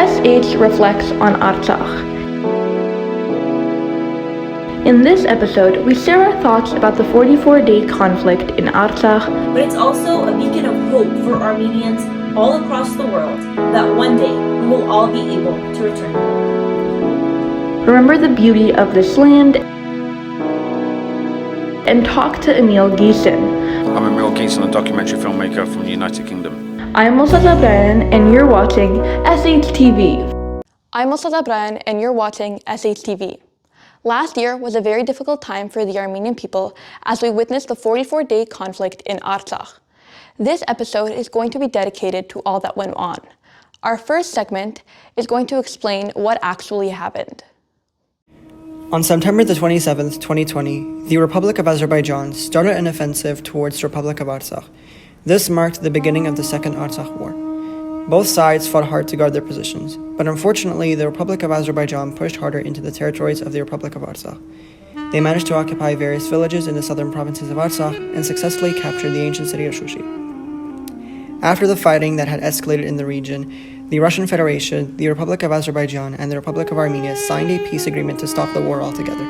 SH Reflects on Artsakh. In this episode, we share our thoughts about the 44-day conflict in Artsakh. But it's also a beacon of hope for Armenians all across the world that one day we will all be able to return. Remember the beauty of this land and talk to Emile Ghessen. I'm Emile Ghessen, a documentary filmmaker from the United Kingdom. I'm Artsakh and you're watching SHTV. I'm Artsakh and you're watching SHTV. Last year was a very difficult time for the Armenian people as we witnessed the 44-day conflict in Artsakh. This episode is going to be dedicated to all that went on. Our first segment is going to explain what actually happened. On September the 27th, 2020, the Republic of Azerbaijan started an offensive towards the Republic of Artsakh. This marked the beginning of the Second Artsakh War. Both sides fought hard to guard their positions, but unfortunately the Republic of Azerbaijan pushed harder into the territories of the Republic of Artsakh. They managed to occupy various villages in the southern provinces of Artsakh and successfully captured the ancient city of Shushi. After the fighting that had escalated in the region, the Russian Federation, the Republic of Azerbaijan, and the Republic of Armenia signed a peace agreement to stop the war altogether.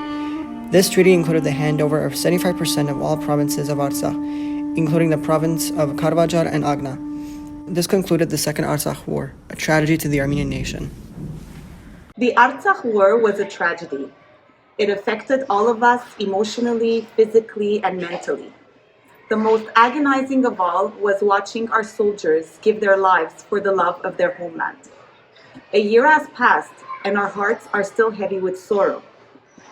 This treaty included the handover of 75% of all provinces of Artsakh, including the province of Karvajar and Agna. This concluded the Second Artsakh War, a tragedy to the Armenian nation. The Artsakh War was a tragedy. It affected all of us emotionally, physically, and mentally. The most agonizing of all was watching our soldiers give their lives for the love of their homeland. A year has passed, and our hearts are still heavy with sorrow.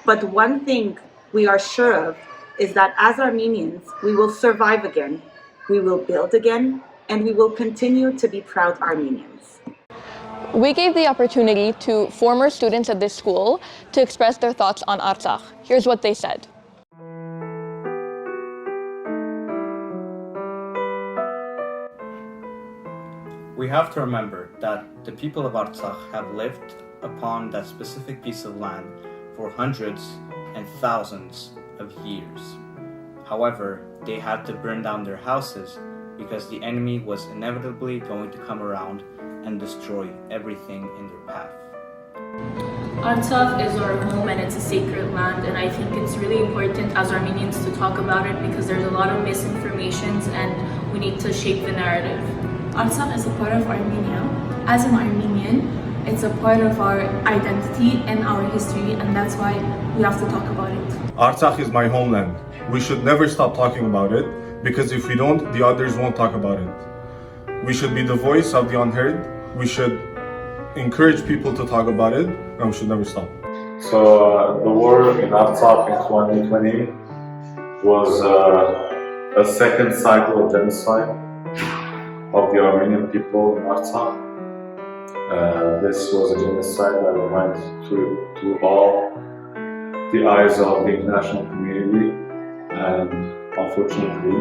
But one thing we are sure of is that as Armenians, we will survive again, we will build again, and we will continue to be proud Armenians. We gave the opportunity to former students at this school to express their thoughts on Artsakh. Here's what they said. We have to remember that the people of Artsakh have lived upon that specific piece of land for hundreds and thousands of years. However, they had to burn down their houses because the enemy was inevitably going to come around and destroy everything in their path. Artsakh is our home and it's a sacred land, and I think it's really important as Armenians to talk about it because there's a lot of misinformations and we need to shape the narrative. Artsakh is a part of Armenia. As an Armenian, it's a part of our identity and our history, and that's why we have to talk about it. Artsakh is my homeland. We should never stop talking about it, because if we don't, the others won't talk about it. We should be the voice of the unheard. We should encourage people to talk about it, and we should never stop. So the war in Artsakh in 2020 was a second cycle of genocide of the Armenian people in Artsakh. This was a genocide that went to all the eyes of the international community, and unfortunately,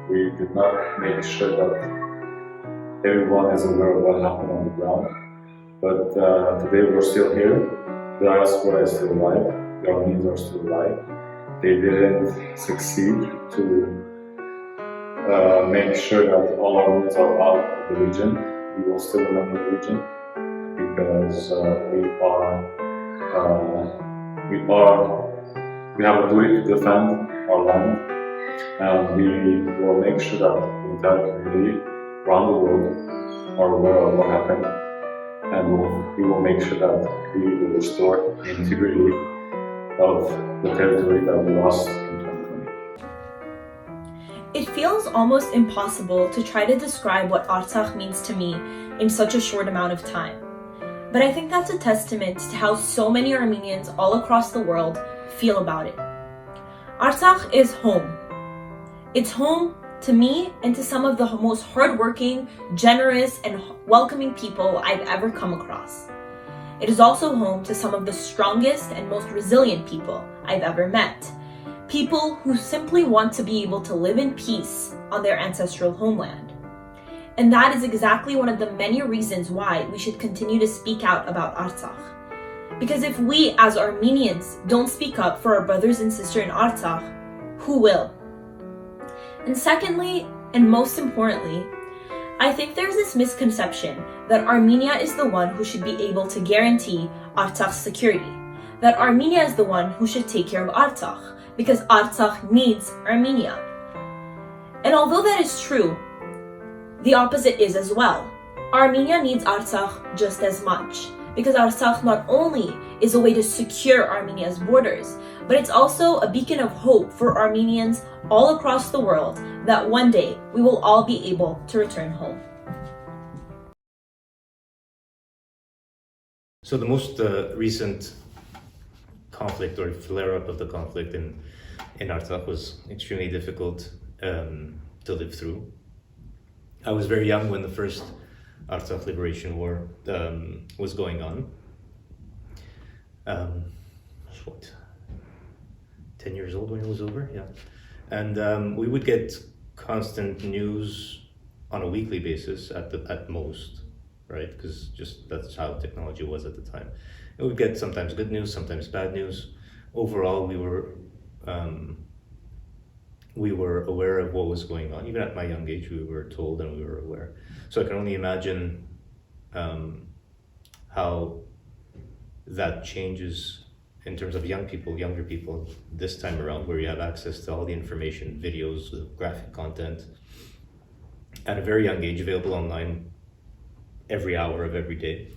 we did not make sure that everyone is aware of what happened on the ground. But today we're still here. The diaspora is still alive. The Armenians are still alive. They didn't succeed to make sure that all Armenians are out of the region. We will still remain in the region because we have a duty to defend our land, and we will make sure that the entire community around the world are aware of what happened, and we will make sure that we will restore the integrity of the territory that we lost in 2020. It feels almost impossible to try to describe what Artsakh means to me in such a short amount of time. But I think that's a testament to how so many Armenians all across the world feel about it. Artsakh is home. It's home to me and to some of the most hardworking, generous, and welcoming people I've ever come across. It is also home to some of the strongest and most resilient people I've ever met. People who simply want to be able to live in peace on their ancestral homeland. And that is exactly one of the many reasons why we should continue to speak out about Artsakh. Because if we as Armenians don't speak up for our brothers and sisters in Artsakh, who will? And secondly, and most importantly, I think there's this misconception that Armenia is the one who should be able to guarantee Artsakh's security, that Armenia is the one who should take care of Artsakh, because Artsakh needs Armenia. And although that is true, the opposite is as well. Armenia needs Artsakh just as much, because Artsakh not only is a way to secure Armenia's borders, but it's also a beacon of hope for Armenians all across the world that one day we will all be able to return home. So the most recent conflict or flare-up of the conflict in Artsakh was extremely difficult to live through. I was very young when the first Artsakh Liberation War was going on. 10 years old when it was over, yeah. And we would get constant news on a weekly basis at most, right? Because just that's how technology was at the time. And we'd get sometimes good news, sometimes bad news. Overall, we were aware of what was going on. Even at my young age, we were told and we were aware. So I can only imagine how that changes in terms of younger people this time around, where you have access to all the information, videos, graphic content at a very young age, available online every hour of every day.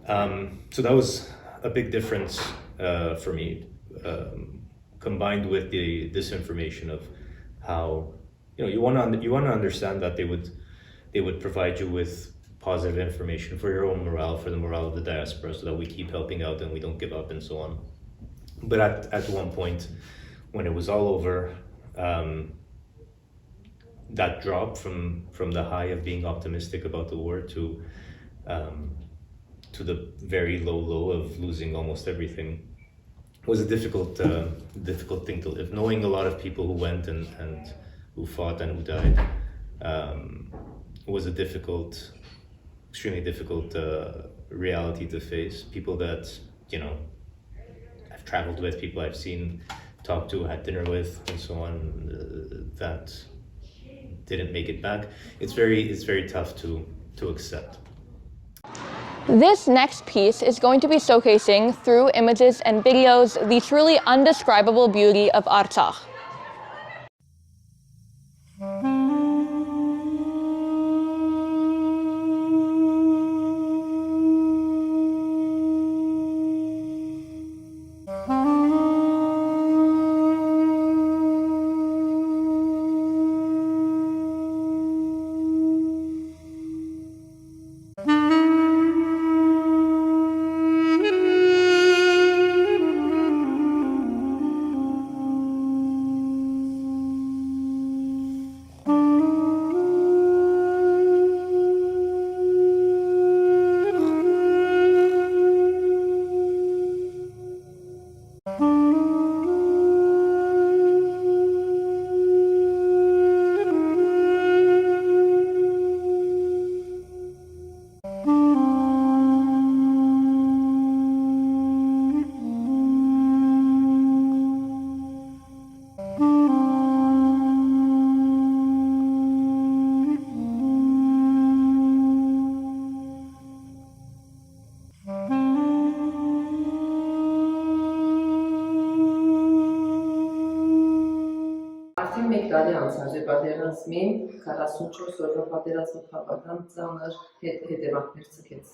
So that was a big difference for me, combined with the disinformation of how, you want to understand that they would provide you with positive information for your own morale, for the morale of the diaspora, so that we keep helping out and we don't give up and so on. But at one point, when it was all over, that drop from the high of being optimistic about the war to the very low of losing almost everything was a difficult thing to live. Knowing a lot of people who went and who fought and who died was a extremely difficult reality to face. People that I've traveled with, people I've seen, talked to, had dinner with, and so on, that didn't make it back. It's very tough to accept. This next piece is going to be showcasing through images and videos the truly undescribable beauty of Artsakh. Արդեն մեկ տարի անցած է պատերազմին, 44 օրվա պատերազմի խաղական ծանր հետևանքներ ցկեց։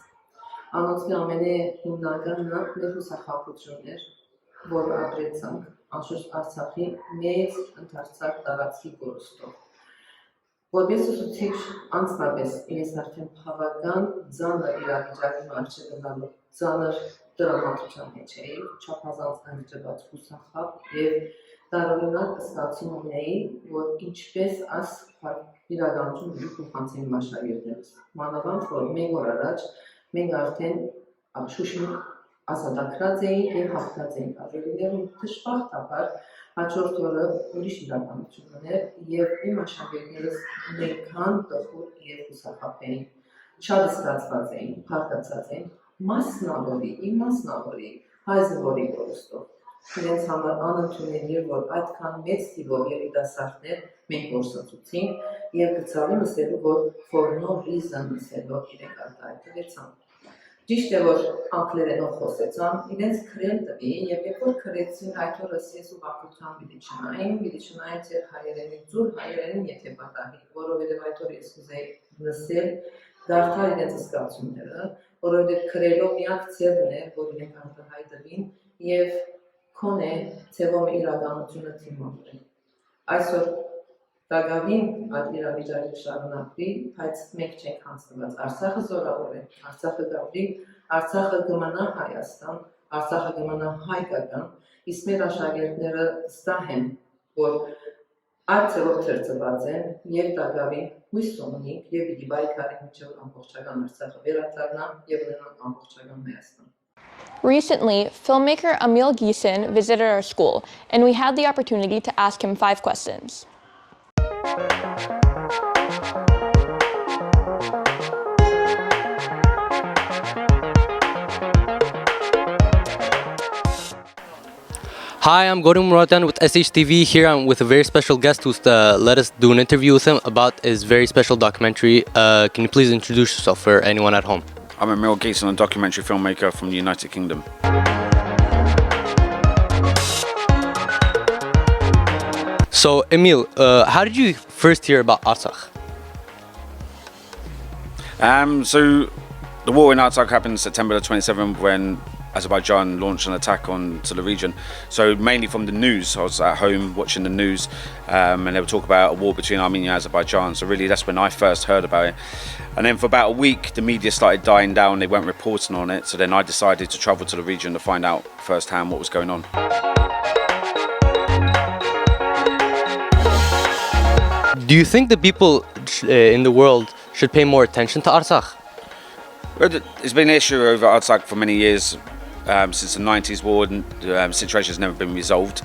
Անոնցի ամենահիմնականը մեր հուսախաբությունն էր, որ ապրեցանք անշուշտ Արցախի մեծ ընդարձակ տարածքի կորստով։ Որպես ուսուցիչ անձնապես ես արդեն բավական ծանր իրավիճակի մեջ գտնալու ծանր տրամադրության մեջ էի, չափազանց անգրված հուսախաբ եւ տարօրինակ ստացում ունեի, որ ինչպես այս իրականությունը փոխանցեն աշակերտներս։ Մանավանդ որ մեկ օր առաջ մենք արդեն Շուշին ազատագրած էինք եւ հաղթած էինք ավելի դժբախտաբար հաջորդ օրը ուրիշ իրականություն ուներ եւ իմ աշակերտներս նույնքան տխուր եւ հուսախաբ էին, շատ ստացված էին, հաղթացած էին, մասնավորի հայզվորի կորստով։ Իրենց համար անընդունելի էր, որ այդքան մեծ թիվով երիտասարդներ մենք որսացուցինք եւ գծալի մսելու, որ for no reason մսելով իրենք արտահայտվեցան։ Ճիշտ է, որ անգլերենով խոսեցան, իրենց քրել տվի եւ երբ որ քրեցին այդ օրս ես ու բախտության պիտի չնայեմ ձեր հայերենի ձուլ հայերենին եթե պատահի, որովհետեւ այդ օր ես կուզեի լսել դարձալ իրենց զգացումները, որովհետեւ քրելով միակ ձևն է, որ իրենք արտահայտվին եւ քոնե ձևով իրականությունը թիմավորել։ Այսօր Դագավին այդ իրավիճակը շարունակվի, բայց մենք չենք հանձնված։ Արցախը զորավոր է, Արցախը գավրի, Արցախը կմնա Հայաստան, Արցախը կմնա հայկական, իսկ մեր աշակերտները վստահ են, որ այդ ձևով թերծված են եւ Դագավին հույս ունենք եւ պիտի բայկարի միջև ամբողջական Արցախը վերադառնա եւ ունենա ամբողջական Հայաստան։ Recently, filmmaker Emile Ghessen visited our school, and we had the opportunity to ask him 5 questions. Hi, I'm Gordon Muratan with SHTV. Here I'm with a very special guest who's let us do an interview with him about his very special documentary. Can you please introduce yourself for anyone at home? I'm Emile Ghessen, a documentary filmmaker from the United Kingdom. So, Emile, how did you first hear about Artsakh? So the war in Artsakh happened September the 27th when Azerbaijan launched an attack onto the region. So mainly from the news, I was at home watching the news and they would talk about a war between Armenia and Azerbaijan. So really that's when I first heard about it. And then for about a week, the media started dying down, they weren't reporting on it. So then I decided to travel to the region to find out firsthand what was going on. Do you think the people in the world should pay more attention to Artsakh? It's been an issue over Artsakh for many years. Since the 90s war, the situation has never been resolved.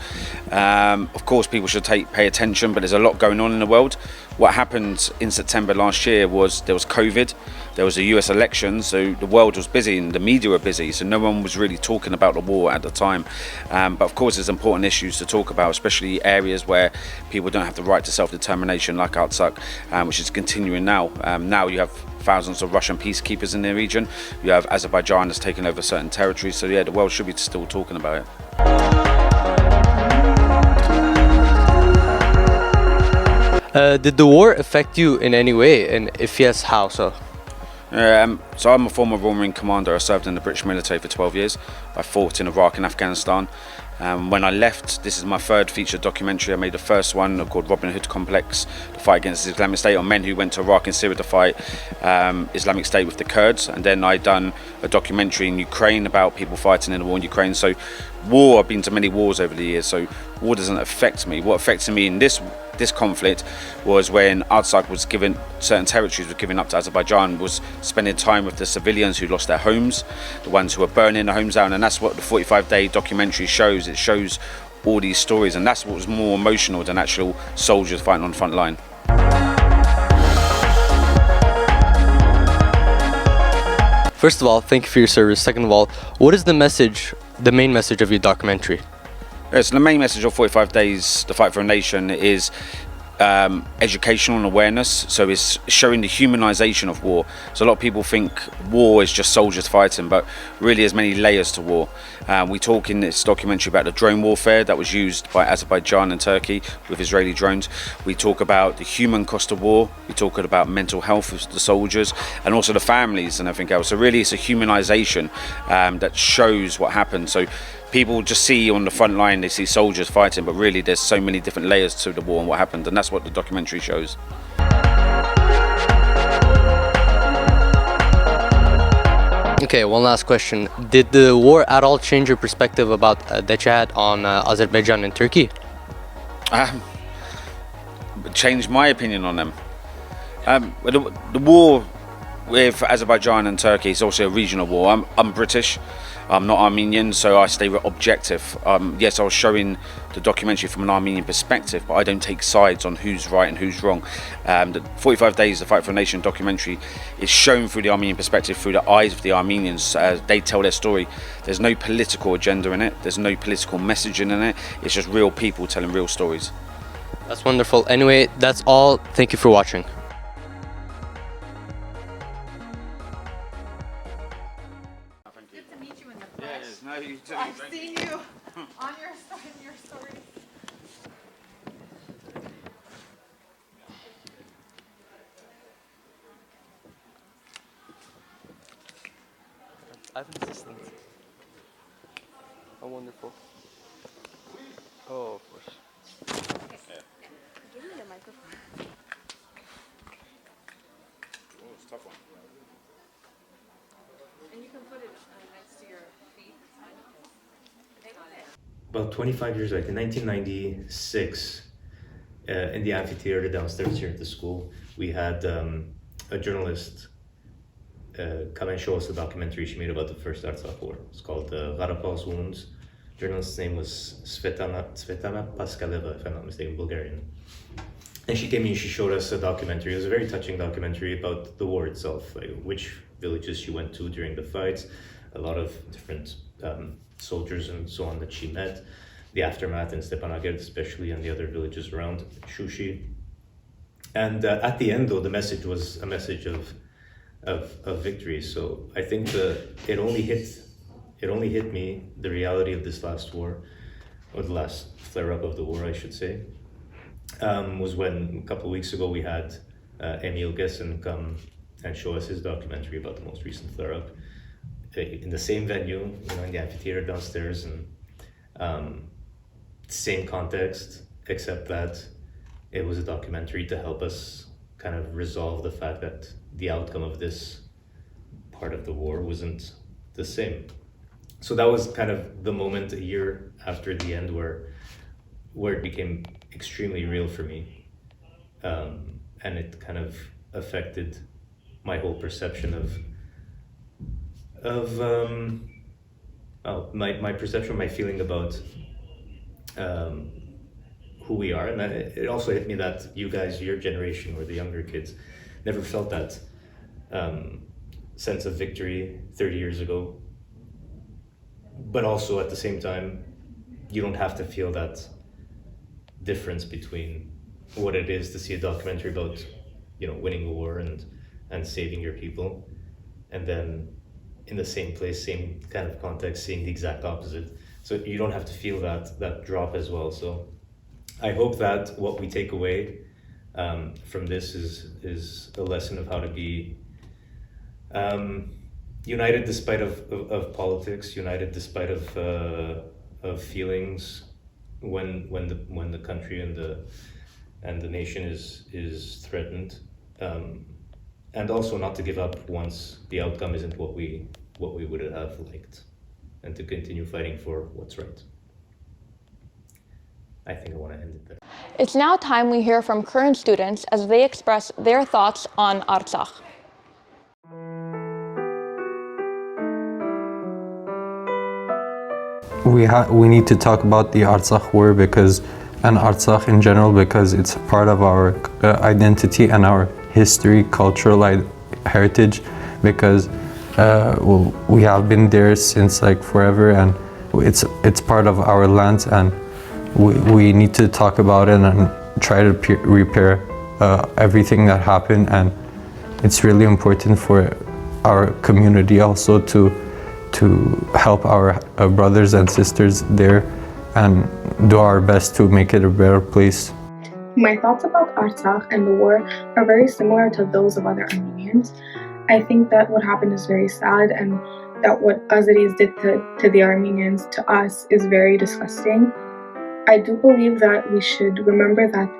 Of course people should pay attention, but there's a lot going on in the world. What happened in September last year was there was COVID, there was the US elections, so the world was busy and the media were busy, so no one was really talking about the war at the time. But of course there's important issues to talk about, especially areas where people don't have the right to self-determination like Artsakh, which is continuing now. Now you have thousands of Russian peacekeepers in the region. You have Azerbaijan that's taken over certain territories, so yeah, the world should be still talking about it. Did the war affect you in any way, and if yes, how so? So I'm a former Royal Marine commander. I served in the British military for 12 years. I fought in Iraq and Afghanistan. When I left, this is my third feature documentary. I made the first one called Robin Hood Complex, the fight against the Islamic State, on men who went to Iraq and Syria to fight Islamic State with the Kurds. And then I done a documentary in Ukraine about people fighting in the war in Ukraine. So war, I've been to many wars over the years, so war doesn't affect me. What affected me in this conflict was when Artsakh was given, certain territories were given up to Azerbaijan, was spending time with the civilians who lost their homes, the ones who were burning their homes down, and that's what the 45-day documentary shows. It shows all these stories, and that's what was more emotional than actual soldiers fighting on the front line. First of all, thank you for your service. Second of all, what is the message, the main message of your documentary? So the main message of 45 Days, The Fight for a Nation, is educational and awareness. So it's showing the humanization of war. So a lot of people think war is just soldiers fighting, but really there's many layers to war. We talk in this documentary about the drone warfare that was used by Azerbaijan and Turkey with Israeli drones. We talk about the human cost of war. We talk about mental health of the soldiers and also the families and everything else. So really it's a humanization that shows what happened. So people just see on the front line, they see soldiers fighting, but really there's so many different layers to the war and what happened, and that's what the documentary shows. Okay, one last question. Did the war at all change your perspective about that you had on Azerbaijan and Turkey? Changed my opinion on them. The war with Azerbaijan and Turkey is also a regional war. I'm British, I'm not Armenian, so I stay objective. Yes, I was showing the documentary from an Armenian perspective, but I don't take sides on who's right and who's wrong. The 45 Days, The Fight for a Nation documentary is shown through the Armenian perspective, through the eyes of the Armenians. They tell their story. There's no political agenda in it, there's no political messaging in it, it's just real people telling real stories. That's wonderful. Anyway, that's all. Thank you for watching. Good to meet you in the flesh. Yes, no, you too. I've seen you on your stories. I have an assistant. How wonderful. Oh, of course. Give me the microphone. Oh, it's a tough one. And you can put it next to your feet. About 25 years later, in 1996, in the amphitheater downstairs here at the school, we had a journalist come and show us a documentary she made about the first Artsakh War. It's called Gharapal's Wounds. Journalist's name was Svetlana Paskaleva, if I'm not mistaken, Bulgarian. And she came in, she showed us a documentary. It was a very touching documentary about the war itself, like which villages she went to during the fights, a lot of different soldiers and so on that she met, the aftermath in Stepanakert especially, and the other villages around Shushi. And at the end, though, the message was a message of victory. So I think it only hit me, the reality of this last war, or the last flare-up of the war, I should say, was when a couple of weeks ago we had Emile Ghessen come and show us his documentary about the most recent flare-up in the same venue, in the amphitheater downstairs, and same context, except that it was a documentary to help us kind of resolve the fact that the outcome of this part of the war wasn't the same. So that was kind of the moment a year after the end where it became extremely real for me, and it kind of affected my whole perception of my perception, my feeling about who we are. And it also hit me that you guys, your generation or the younger kids, never felt that sense of victory 30 years ago. But also at the same time, you don't have to feel that difference between what it is to see a documentary about, winning a war and saving your people, and then in the same place, same kind of context, seeing the exact opposite. So you don't have to feel that drop as well. So I hope that what we take away from this is a lesson of how to be united despite of politics, united despite of feelings when the country and the nation is threatened, and also not to give up once the outcome isn't what we would have liked, and to continue fighting for what's right. I think I want to end it there. It's now time we hear from current students as they express their thoughts on Artsakh. We need to talk about the Artsakh war and Artsakh in general, because it's a part of our identity and our history, cultural heritage, because we have been there since forever, and it's part of our land, and we need to talk about it and try to repair everything that happened. And it's really important for our community also to help our brothers and sisters there and do our best to make it a better place. My thoughts about Artsakh and the war are very similar to those of other Armenians. I think that what happened is very sad, and that what Azeris did to the Armenians, to us, is very disgusting. I do believe that we should remember that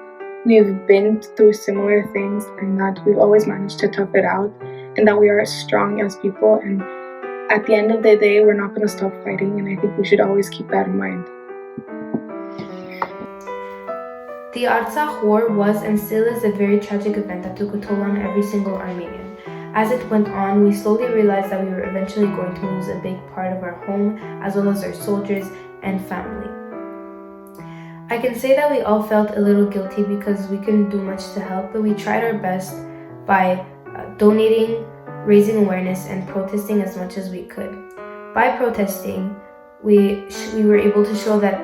we've been through similar things and that we've always managed to tough it out, and that we are strong as people, and at the end of the day, we're not going to stop fighting, and I think we should always keep that in mind. The Artsakh War was and still is a very tragic event that took a toll on every single Armenian. As it went on, we slowly realized that we were eventually going to lose a big part of our home, as well as our soldiers and family. I can say that we all felt a little guilty because we couldn't do much to help, but we tried our best by donating, raising awareness, and protesting as much as we could. By protesting, we were able to show that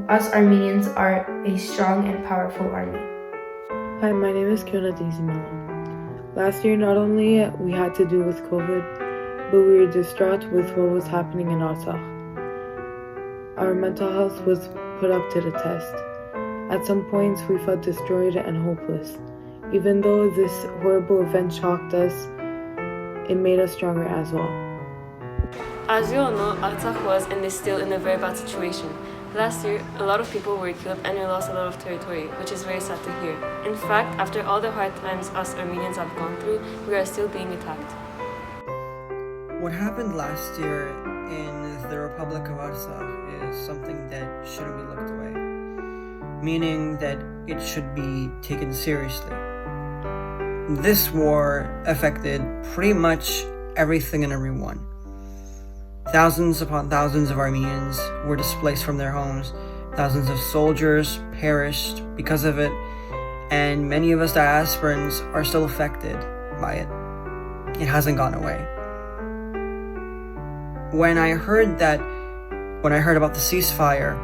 us Armenians are a strong and powerful army. Hi, my name is Kiona Dizimalo. Last year, not only we had to deal with COVID, but we were distraught with what was happening in Artsakh. Our mental health was put up to the test. At some points, we felt destroyed and hopeless. Even though this horrible event shocked us, it made us stronger as well. As you all know, Artsakh was and is still in a very bad situation. Last year, a lot of people were killed and we lost a lot of territory, which is very sad to hear. In fact, after all the hard times us Armenians have gone through, we are still being attacked. What happened last year in the Republic of Artsakh is something that shouldn't be looked away, meaning that it should be taken seriously. This war affected pretty much everything and everyone. Thousands upon thousands of Armenians were displaced from their homes. Thousands of soldiers perished because of it, and many of us diasporans are still affected by it. It hasn't gone away. When I heard about the ceasefire,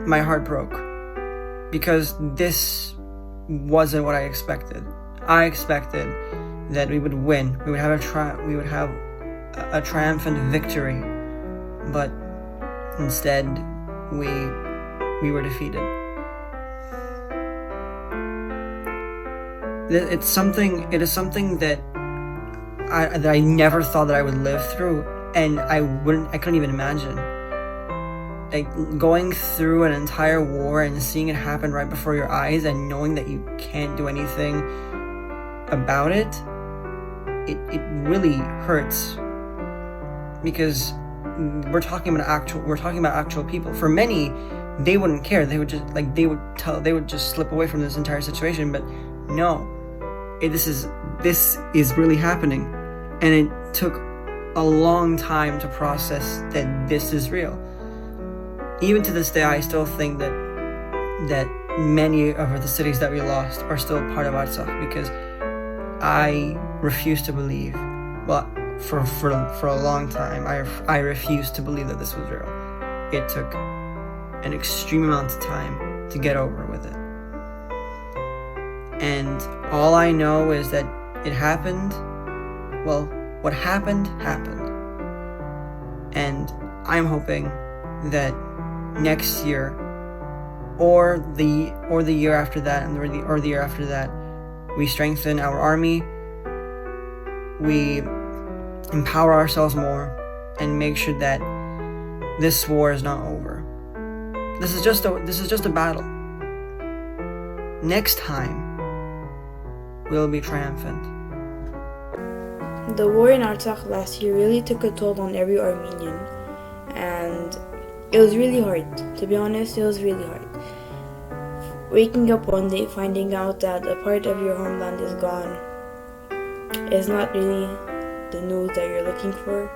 my heart broke, because this wasn't what I expected. I expected that we would win. We would have a triumphant victory, but instead we were defeated. It is something that I never thought that I would live through, and I couldn't even imagine. Like, going through an entire war and seeing it happen right before your eyes and knowing that you can't do anything about it, it really hurts. Because we're talking about actual people. For many, they wouldn't care. They would just slip away from this entire situation. But no, this is really happening, and it took a long time to process that this is real. Even to this day, I still think that many of the cities that we lost are still part of Artsakh, because I refuse to believe. Well, for a long time, I refused to believe that this was real. It took an extreme amount of time to get over with it. And all I know is that it happened. Well, what happened. And I'm hoping that next year, or the year after that, or the year after that, we strengthen our army, we empower ourselves more, and make sure that this war is not over. This is just a battle. Next time, we'll be triumphant. The war in Artsakh last year really took a toll on every Armenian, and it was really hard. To be honest, it was really hard. Waking up one day finding out that a part of your homeland is gone is not really the news that you're looking for,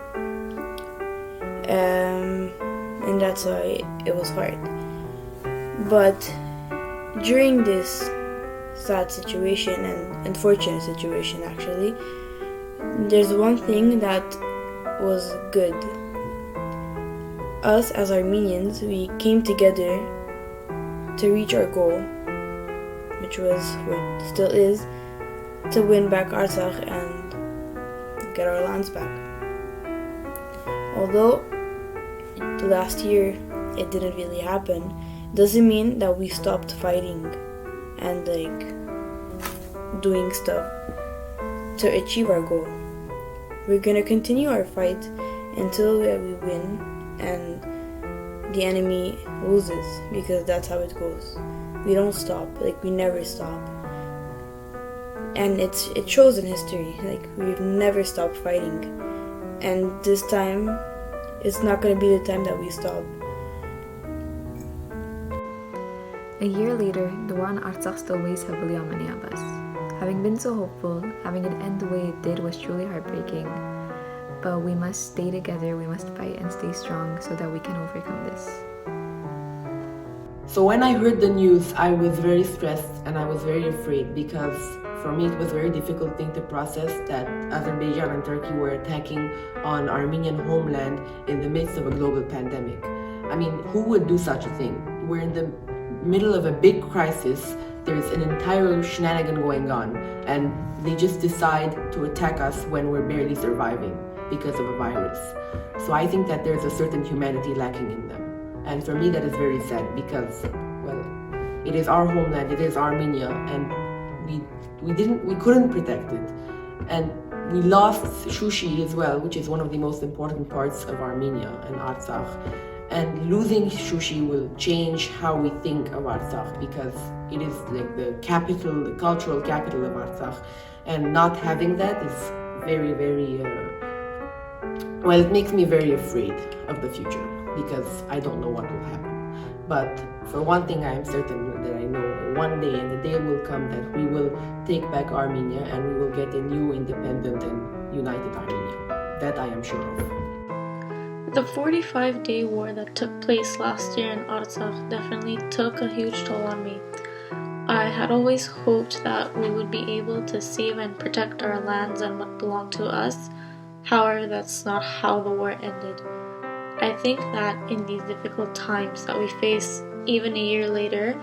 and that's why it was hard. But during this sad situation and unfortunate situation, actually, there's one thing that was good. Us as Armenians, we came together to reach our goal, which was, what still is, to win back Artsakh and get our lands back. Although last year it didn't really happen, doesn't mean that we stopped fighting and doing stuff to achieve our goal. We're gonna continue our fight until we win and the enemy loses, because that's how it goes. We don't stop, we never stop. And it shows in history, we've never stopped fighting. And this time, it's not gonna be the time that we stop. A year later, the war on Artsakh still weighs heavily on many of us. Having been so hopeful, having it end the way it did was truly heartbreaking. But we must stay together, we must fight and stay strong so that we can overcome this. So when I heard the news, I was very stressed and I was very afraid, because for me it was a very difficult thing to process that Azerbaijan and Turkey were attacking on Armenian homeland in the midst of a global pandemic. I mean, who would do such a thing? We're in the middle of a big crisis. There's an entire shenanigan going on, and they just decide to attack us when we're barely surviving because of a virus. So I think that there's a certain humanity lacking in them. And for me, that is very sad because, well, it is our homeland, it is Armenia, and we couldn't protect it. And we lost sushi as well, which is one of the most important parts of Armenia and Artsakh. And losing sushi will change how we think of Artsakh because it is like the capital, the cultural capital of Artsakh. And not having that is very, very, well, it makes me very afraid of the future because I don't know what will happen. But for one thing, I am certain that I know one day, and the day will come, that we will take back Armenia and we will get a new independent and united Armenia. That I am sure of. The 45-day war that took place last year in Artsakh definitely took a huge toll on me. I had always hoped that we would be able to save and protect our lands and what belonged to us. However, that's not how the war ended. I think that in these difficult times that we face, even a year later,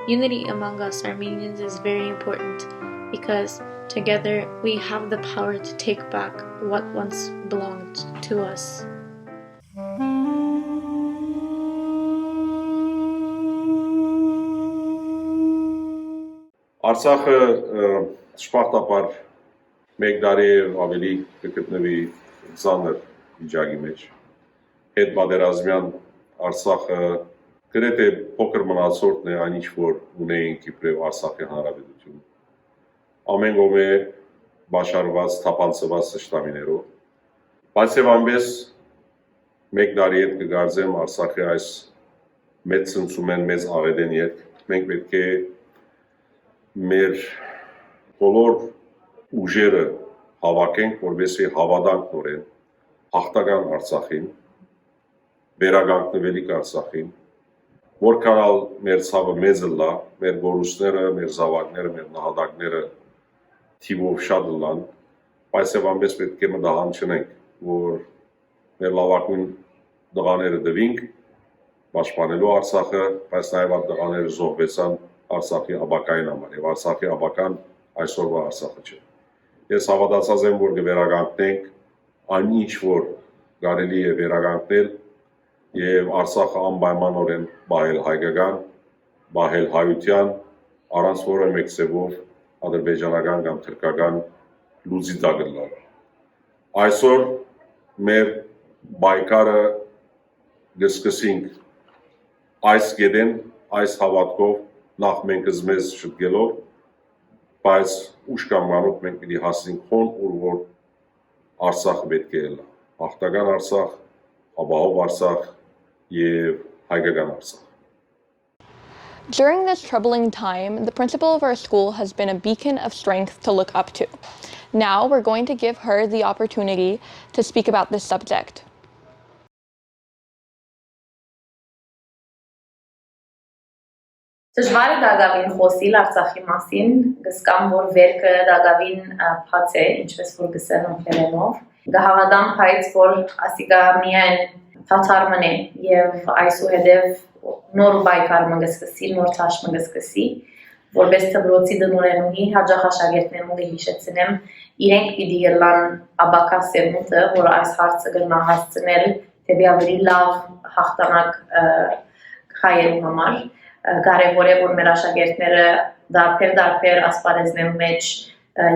unity among us Armenians is very important because together we have the power to take back what once belonged to us. Արցախը շփախտապար մեկ տարի ավելի կգտնվի ծանր վիճակի մեջ։ Հետ պատերազմյան Արցախը գրեթե փոքր մնացորդն է այն ինչ որ ունեինք իբրև Արցախի հանրապետություն։ Ամեն գոմե բաշարված, թափանցված շտամիներով, բայց եւ ամենես մեկ տարի հետ կգարձեմ Արցախի այս մեծ ցնցումեն, մեծ աղետեն հետ մենք պետք է մեր բոլոր ուժերը հավաքենք, որովհետեւ հավատանք նորեն հաղթական Արցախին, վերագանքնվելիք Արցախին, որքան մեր ցավը մեծ լա, մեր գորուստները, մեր զավակները, մեր նահատակները թիվով շատ լան, բայց եւ ամենես պետք է մտահան չնենք, որ մեր լավագույն դղաները դվինք, պաշտպանելու Արցախը, բայց նաեւ այդ դղաները զոհվեցան Արցախի աբակային համար եւ Արցախի աբական այսօրվա Արցախը չէ։ Ես հավատացած եմ, որ կվերագանքնենք այն ինչ որ կարելի է վերագանքնել եւ Արցախը անպայմանորեն բահել հայկական, բահել հայության, առանց որը մեկ ծևով ադրբեջանական կամ թուրքական լուծի դագլալ։ Այսօր մեր բայկարը գսկսինք այս գեդեն, այս հավատքով նախ մենք մեզ շտկելով, բայց ուշ կամ մանուկ մենք պիտի հասնենք խոն, որ Արցախը պետք է լա։ Հաղթական Արցախ, ապահով Արցախ եւ հայկական Արցախ։ During this troubling time, the principal of our school has been a beacon of strength to look up to. Now we're going to give her the opportunity to speak about this subject. Դժվար է դակավին խոսիլ Արցախի մասին, գսկամ որ վերքը դակավին փած է, ինչպես որ գսեն ոնքերենով։ Գահավադամ փայց որ ասիկա միայն թաթարմն է եւ այսուհետեւ նոր բայկար մգսկսի, նոր թաշ մգսկսի, որպես թբրոցի դնորենուհի հաջող աշակերտներուն կհիշեցնեմ, իրենք պիտի ելան աբակա սերմունտը, որ այս հարցը կգնա հասցնել թեպի ավելի լավ հաղթանակ հայերու համար։ Կարևոր է որ մեր աշակերտները դարբեր ասպարեզներու մեջ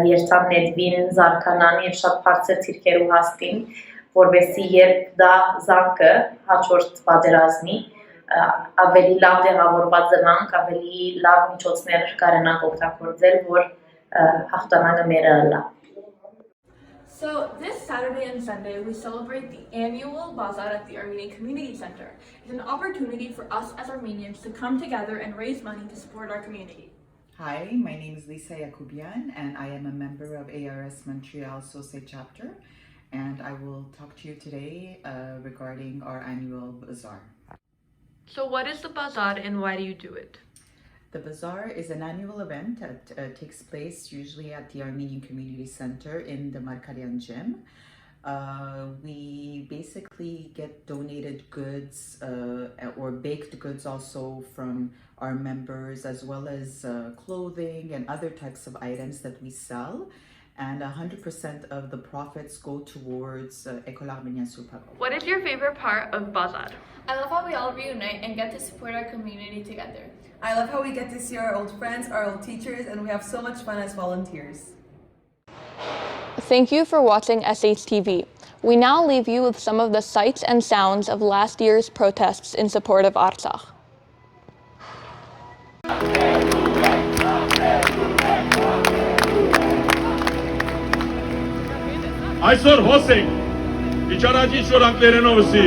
երթան նետվին, զարգանան եւ շատ բարձր թիրքերու հասնին, որովհետեւ երբ դա զանգը հաջորդ պատերազմի ավելի լավ դեղավորված զանք, ավելի լավ միջոցներ կարենանք օգտագործել, որ հաղթանակը մերը լա։ So this Saturday and Sunday, we celebrate the annual Bazaar at the Armenian Community Center. It's an opportunity for us as Armenians to come together and raise money to support our community. Hi, my name is Lisa Yakubian, and I am a member of ARS Montreal Sauce chapter, and I will talk to you today regarding our annual Bazaar. So what is the Bazaar and why do you do it? The Bazaar is an annual event that takes place usually at the Armenian Community Center in the Markarian Gym. We basically get donated goods or baked goods also from our members, as well as clothing and other types of items that we sell. And 100% of the profits go towards École Arménienne sur Parole. What is your favorite part of Bazaar? I love how we all reunite and get to support our community together. I love how we get to see our old friends, our old teachers, and we have so much fun as volunteers. Thank you for watching SHTV. We now leave you with some of the sights and sounds of last year's protests in support of Artsakh. Այսօր հոսենք, իչարաջի շորանքներենովսի,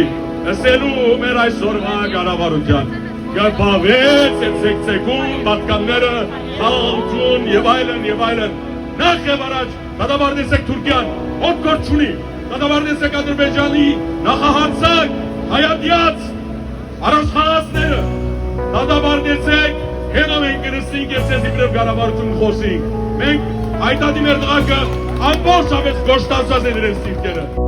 ասելու մեր այսօրվա գարավարության, գապավեց են սեկցեկուն, պատկանները, խաղաղություն և այլն, նախ և առաջ, դադավարնեսեք Թուրքյան, ով գործ չունի, դադավարնեսեք Ադրբեջանի, նախահարցակ, հայատյաց, առանցխաղացները, դադավարնեսեք, հենա մենք գրսինք և սեզի բրև գարավարություն խոսինք, մենք այդադի մեր դղակը, ամբողջ ամես գոշտացած են իրենց սիրկերը։